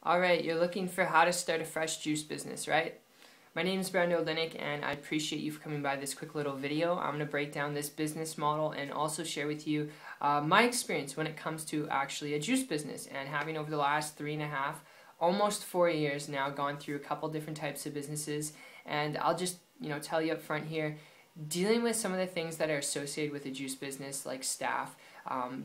Alright, you're looking for how to start a fresh juice business, right? My name is Brando Linick and I appreciate you for coming by this quick little video. I'm going to break down this business model and also share with you my experience when it comes to actually a juice business, and having over the last 3.5, almost 4 years now, gone through a couple different types of businesses. And I'll just tell you up front here, dealing with some of the things that are associated with a juice business, like staff,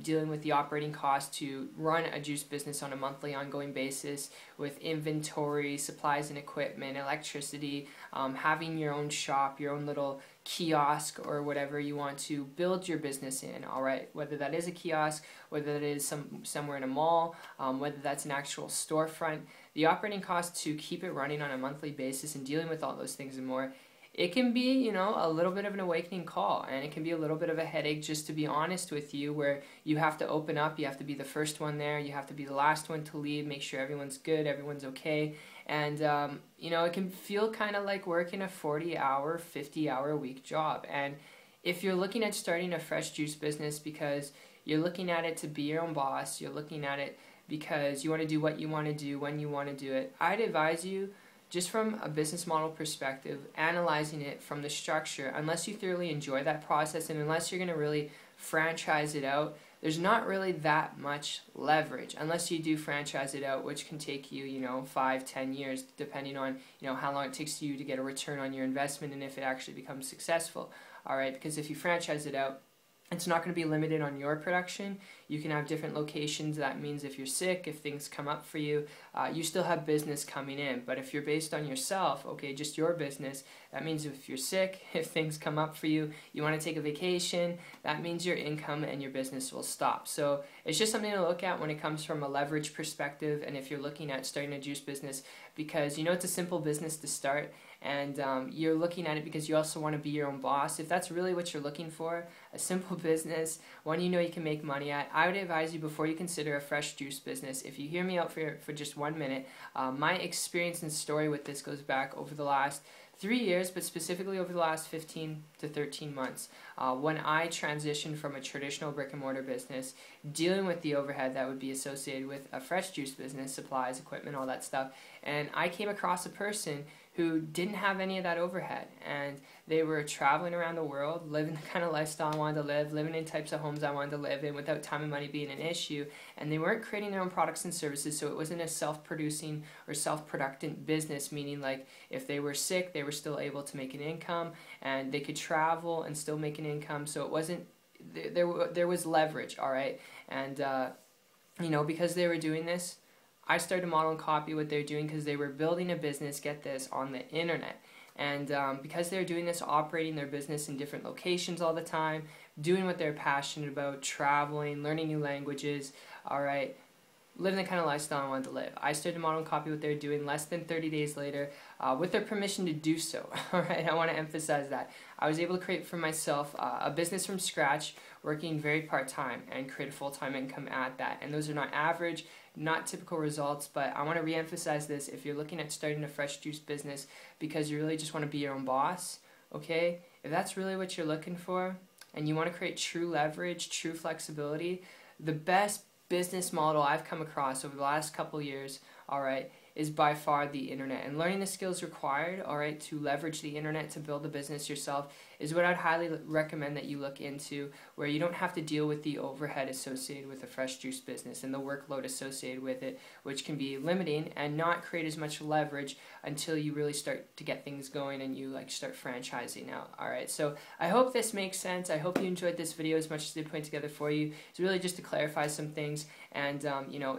dealing with the operating costs to run a juice business on a monthly ongoing basis, with inventory, supplies and equipment, electricity, having your own shop, your own little kiosk or whatever you want to build your business in, alright? Whether that is a kiosk, whether that is somewhere in a mall, whether that's an actual storefront, the operating costs to keep it running on a monthly basis and dealing with all those things and more, it can be, a little bit of an awakening call, and it can be a little bit of a headache, just to be honest with you, where you have to open up, you have to be the first one there, you have to be the last one to leave, make sure everyone's good, everyone's okay, and, it can feel kind of like working a 40-hour, 50-hour-a-week job. And if you're looking at starting a fresh juice business because you're looking at it to be your own boss, you're looking at it because you want to do what you want to do when you want to do it, I'd advise you, just from a business model perspective, analyzing it from the structure, unless you thoroughly enjoy that process and unless you're going to really franchise it out, there's not really that much leverage unless you do franchise it out, which can take you, 5-10 years, depending on, how long it takes you to get a return on your investment and if it actually becomes successful. Alright, because if you franchise it out, it's not going to be limited on your production. You can have different locations. That means if you're sick, if things come up for you, you still have business coming in. But if you're based on yourself, okay, just your business, that means if you're sick, if things come up for you, you want to take a vacation, that means your income and your business will stop. So it's just something to look at when it comes from a leverage perspective, and if you're looking at starting a juice business, because it's a simple business to start, and you're looking at it because you also want to be your own boss. If that's really what you're looking for, a simple business, one you can make money at, I would advise you, before you consider a fresh juice business, if you hear me out for just 1 minute, my experience and story with this goes back over the last 3 years, but specifically over the last 15 to 13 months, when I transitioned from a traditional brick and mortar business, dealing with the overhead that would be associated with a fresh juice business, supplies, equipment, all that stuff, and I came across a person who didn't have any of that overhead, and they were traveling around the world, living the kind of lifestyle I wanted to live, living in types of homes I wanted to live in without time and money being an issue, and they weren't creating their own products and services, so it wasn't a self-producing or self-productant business, meaning like if they were sick, they were still able to make an income, and they could travel and still make an income, so it wasn't, there was leverage, alright, and because they were doing this, I started to model and copy what they're doing, because they were building a business, get this, on the internet. And because they're doing this, operating their business in different locations all the time, doing what they're passionate about, traveling, learning new languages, alright, living the kind of lifestyle I wanted to live. I started to model and copy what they're doing less than 30 days later, with their permission to do so. Alright, I want to emphasize that. I was able to create for myself a business from scratch, working very part-time, and create a full-time income at that. And those are not average, not typical results, but I want to re-emphasize this. If you're looking at starting a fresh juice business because you really just want to be your own boss, okay, if that's really what you're looking for, and you want to create true leverage, true flexibility, the best business model I've come across over the last couple years, alright, is by far the internet. And learning the skills required, alright, to leverage the internet to build a business yourself is what I'd highly recommend that you look into, where you don't have to deal with the overhead associated with a fresh juice business and the workload associated with it, which can be limiting and not create as much leverage until you really start to get things going and you start franchising out. Alright, so I hope this makes sense. I hope you enjoyed this video as much as they put together for you. It's really just to clarify some things, and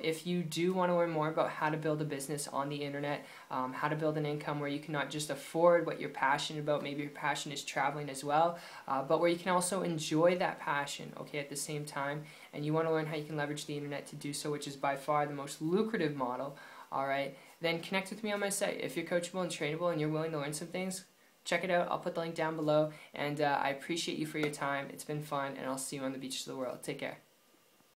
if you do want to learn more about how to build a business on the internet, how to build an income where you can not just afford what you're passionate about, maybe your passion is traveling as well, but where you can also enjoy that passion, okay, at the same time, and you want to learn how you can leverage the internet to do so, which is by far the most lucrative model, alright, then connect with me on my site. If you're coachable and trainable and you're willing to learn some things, check it out. I'll put the link down below, and I appreciate you for your time. It's been fun, and I'll see you on the beaches of the world. Take care.